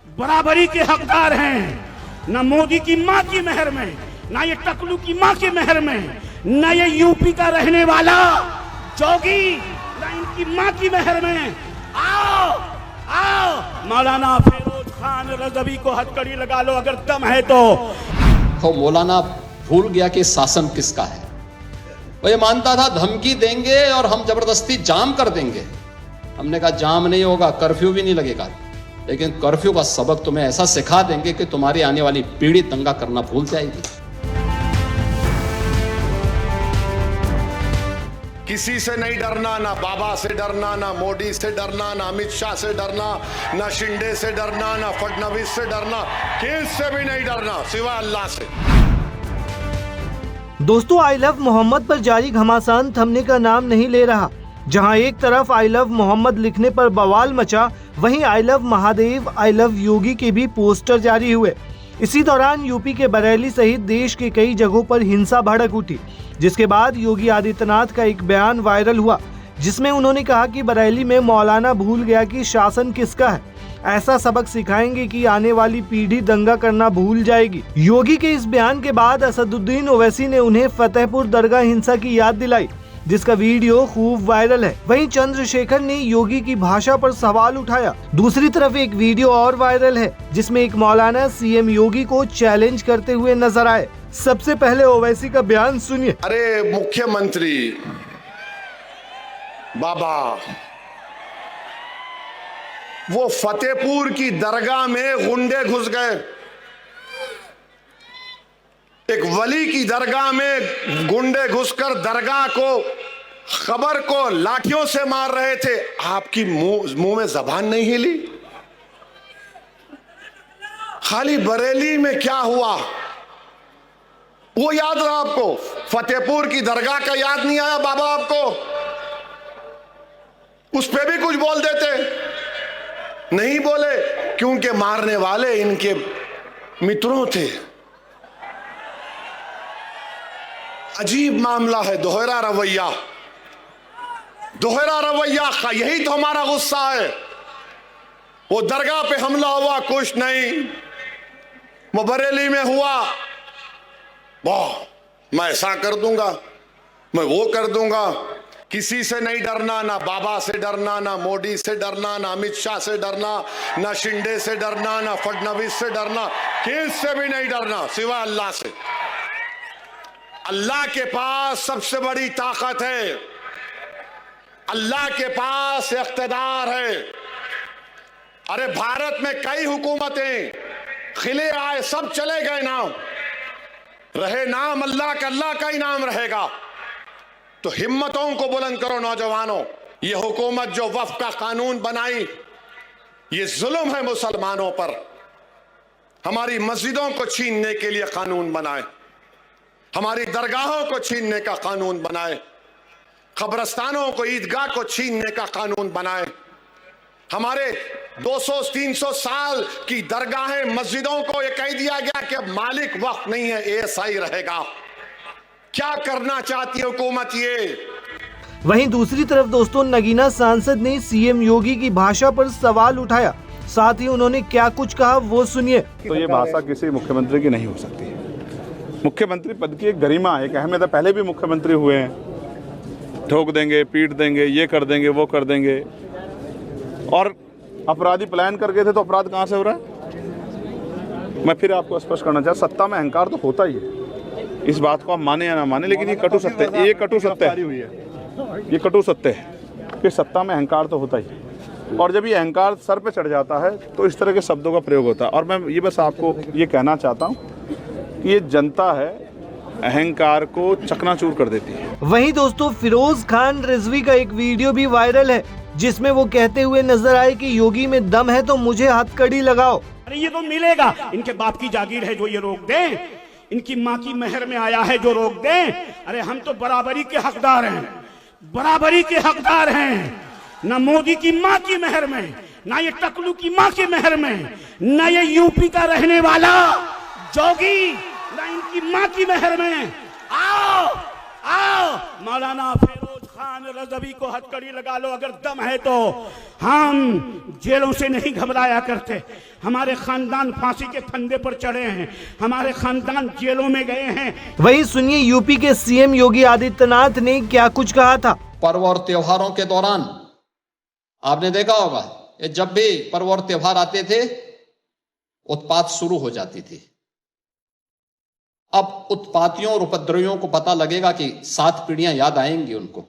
बराबरी के हकदार हैं। न मोदी की माँ की मेहर में, ना ये टकलू की माँ की मेहर में, न ये यूपी का रहने वाला जोगी, ना इनकी माँ की मेहर में। आओ आओ मौलाना फिरोज खान रजवी को हथकड़ी लगा लो अगर दम है तो। मौलाना भूल गया कि शासन किसका है। वो ये मानता था धमकी देंगे और हम जबरदस्ती जाम कर देंगे। हमने कहा जाम नहीं होगा, कर्फ्यू भी नहीं लगेगा, लेकिन कर्फ्यू का सबक तुम्हें ऐसा सिखा देंगे कि तुम्हारी आने वाली पीढ़ी दंगा करना भूल जाएगी। किसी से नहीं डरना, ना बाबा से डरना, ना मोदी से डरना, ना अमित शाह से डरना, ना शिंदे से डरना, ना फडणवीस से डरना, किससे भी नहीं डरना सिवाय अल्लाह से। दोस्तों, आई लव मोहम्मद पर जारी घमासान थमने का नाम नहीं ले रहा। जहां एक तरफ आई लव मोहम्मद लिखने पर बवाल मचा, वहीं I love Mahadev, I love Yogi के भी पोस्टर जारी हुए। इसी दौरान यूपी के बरेली सहित देश के कई जगहों पर हिंसा भड़क उठी, जिसके बाद योगी आदित्यनाथ का एक बयान वायरल हुआ, जिसमें उन्होंने कहा कि बरेली में मौलाना भूल गया कि शासन किसका है। ऐसा सबक सिखाएंगे कि आने वाली पीढ़ी दंगा करना भूल जाएगी। योगी के इस बयान के बाद असदुद्दीन ओवैसी ने उन्हें फतेहपुर दरगाह हिंसा की याद दिलाई, जिसका वीडियो खूब वायरल है। वहीं चंद्रशेखर ने योगी की भाषा पर सवाल उठाया। दूसरी तरफ एक वीडियो और वायरल है, जिसमें एक मौलाना सीएम योगी को चैलेंज करते हुए नजर आए। सबसे पहले ओवैसी का बयान सुनिए। अरे मुख्यमंत्री बाबा, वो फतेहपुर की दरगाह में गुंडे घुस गए। एक वली की दरगाह में गुंडे घुसकर दरगाह को, खबर को लाठियों से मार रहे थे। आपकी मुंह में जबान नहीं हिली? खाली बरेली में क्या हुआ वो याद रहा आपको? फतेहपुर की दरगाह का याद नहीं आया बाबा आपको? उस पे भी कुछ बोल देते, नहीं बोले क्योंकि मारने वाले इनके मित्रों थे। अजीब मामला है, दोहरा रवैया, दोहरा रवैया का यही तो हमारा गुस्सा है। वो दरगाह पे हमला हुआ, कुछ नहीं। वो बरेली में हुआ, वाह मैं ऐसा कर दूंगा, मैं वो कर दूंगा। किसी से नहीं डरना, ना बाबा से डरना, ना मोदी से डरना, ना अमित शाह से डरना, ना शिंदे से डरना, ना फडणवीस से डरना, किससे भी नहीं डरना सिवाय अल्लाह से। अल्लाह के पास सबसे बड़ी ताकत है, अल्लाह के पास इख्तिदार है। अरे भारत में कई हुकूमतें खिले आए, सब चले गए नाम, रहे नाम अल्लाह का, अल्लाह का ही नाम रहेगा। तो हिम्मतों को बुलंद करो नौजवानों। ये हुकूमत जो वक्फ का कानून बनाई, ये जुल्म है मुसलमानों पर। हमारी मस्जिदों को छीनने के लिए कानून बनाए, हमारी दरगाहों को छीनने का कानून बनाए, कब्रस्तानों को, ईदगाह को छीनने का कानून बनाए। हमारे 200-300 साल की दरगाहें, मस्जिदों को ये कह दिया गया कि अब मालिक वक्फ नहीं है, एएसआई रहेगा। क्या करना चाहती है हुकूमत ये? वहीं दूसरी तरफ दोस्तों, नगीना सांसद ने सीएम योगी की भाषा पर सवाल उठाया। साथ ही उन्होंने क्या कुछ कहा वो सुनिए। तो ये भाषा किसी मुख्यमंत्री की नहीं हो सकती है। मुख्यमंत्री पद की एक गरिमा, एक अहमियत है। पहले भी मुख्यमंत्री हुए हैं, ठोक देंगे, पीट देंगे, ये कर देंगे, वो कर देंगे। और अपराधी पलायन कर गए थे, तो अपराध कहाँ से हो रहा है? मैं फिर आपको स्पष्ट करना चाहता, सत्ता में अहंकार तो होता ही है, इस बात को आप माने या ना माने, लेकिन ये कटु सत्य है, ये कटु सत्य है, ये कटु सत्य है कि सत्ता में अहंकार तो होता ही है। और जब ये अहंकार सर पे चढ़ जाता है तो इस तरह के शब्दों का प्रयोग होता है। और मैं ये बस आपको ये कहना चाहता हूँ कि ये जनता है, अहंकार को चकनाचूर कर देती है। वहीं दोस्तों, फिरोज खान रिजवी का एक वीडियो भी वायरल है, जिसमें वो कहते हुए नजर आए कि योगी में दम है तो मुझे हथकड़ी लगाओ। अरे ये तो मिलेगा, इनके बाप की जागीर है जो ये रोक दे, इनकी माँ की मेहर में आया है जो रोक दे। अरे हम तो बराबरी के हकदार हैं, बराबरी के हकदार हैं। ना मोदी की माँ की मेहर में, ना ये टकलू की माँ की मेहर में, ना ये यूपी का रहने वाला जोगी, ना इनकी माँ की मेहर में। आओ आओ मौलाना फिरोज खान रज़वी को हथकड़ी लगा लो, अगर दम है तो। हम जेलों से नहीं घबराया करते, हमारे खानदान फांसी के फंदे पर चढ़े हैं, हमारे खानदान जेलों में गए हैं। वहीं सुनिए यूपी के सीएम योगी आदित्यनाथ ने क्या कुछ कहा था। पर्व और त्योहारों के दौरान आपने देखा होगा, ये जब भी पर्व और त्योहार आते थे उत्पात शुरू हो जाती थी। अब उत्पातियों और उपद्रवियों को पता लगेगा कि 7 पीढ़ियां याद आएंगी उनको,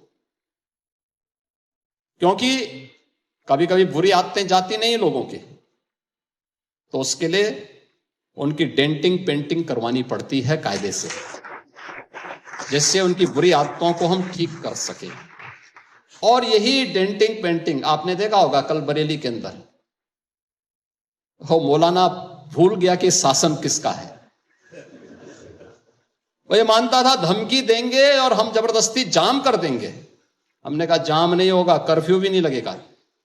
क्योंकि कभी कभी बुरी आदतें जाती नहीं लोगों की, तो उसके लिए उनकी डेंटिंग पेंटिंग करवानी पड़ती है कायदे से, जिससे उनकी बुरी आदतों को हम ठीक कर सके। और यही डेंटिंग पेंटिंग आपने देखा होगा कल बरेली के अंदर, वो मौलाना भूल गया कि शासन किसका है। वो ये मानता था धमकी देंगे और हम जबरदस्ती जाम कर देंगे। हमने कहा जाम नहीं होगा, कर्फ्यू भी नहीं लगेगा,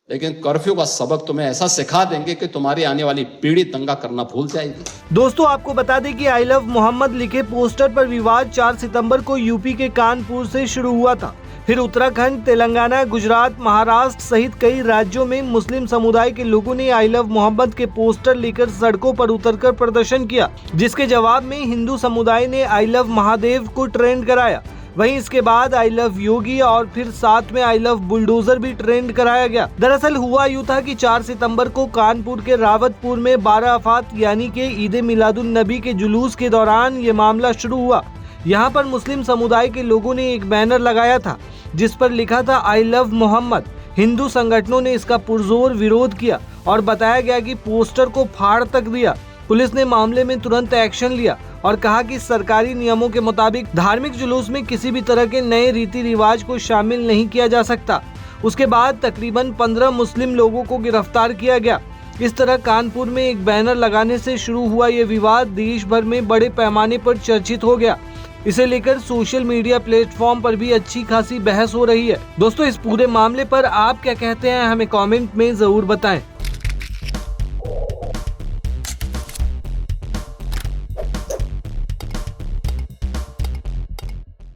लेकिन कर्फ्यू का सबक तुम्हें ऐसा सिखा देंगे कि तुम्हारी आने वाली पीढ़ी दंगा करना भूल जाएगी। दोस्तों आपको बता दें कि आई लव मोहम्मद लिखे पोस्टर पर विवाद 4 सितंबर को यूपी के कानपुर से शुरू हुआ था। फिर उत्तराखंड, तेलंगाना, गुजरात, महाराष्ट्र सहित कई राज्यों में मुस्लिम समुदाय के लोगों ने आई लव मोहम्मद के पोस्टर लेकर सड़कों पर उतरकर प्रदर्शन किया, जिसके जवाब में हिंदू समुदाय ने आई लव महादेव को ट्रेंड कराया। वहीं इसके बाद आई लव योगी और फिर साथ में आई लव बुलडोजर भी ट्रेंड कराया गया। दरअसल हुआ यूं था कि 4 सितंबर को कानपुर के रावतपुर में 12 अफात यानी कि ईद मिलादुन नबी के जुलूस के दौरान ये मामला शुरू हुआ। यहाँ पर मुस्लिम समुदाय के लोगों ने एक बैनर लगाया था जिस पर लिखा था आई लव मोहम्मद। हिंदू संगठनों ने इसका पुरजोर विरोध किया और बताया गया कि पोस्टर को फाड़ तक दिया। पुलिस ने मामले में तुरंत एक्शन लिया और कहा कि सरकारी नियमों के मुताबिक धार्मिक जुलूस में किसी भी तरह के नए रीति रिवाज को शामिल नहीं किया जा सकता। उसके बाद तकरीबन 15 मुस्लिम लोगों को गिरफ्तार किया गया। इस तरह कानपुर में एक बैनर लगाने से शुरू हुआ ये विवाद देश भर में बड़े पैमाने पर चर्चित हो गया। इसे लेकर सोशल मीडिया प्लेटफॉर्म पर भी अच्छी खासी बहस हो रही है। दोस्तों इस पूरे मामले पर आप क्या कहते हैं, हमें कमेंट में जरूर बताएं।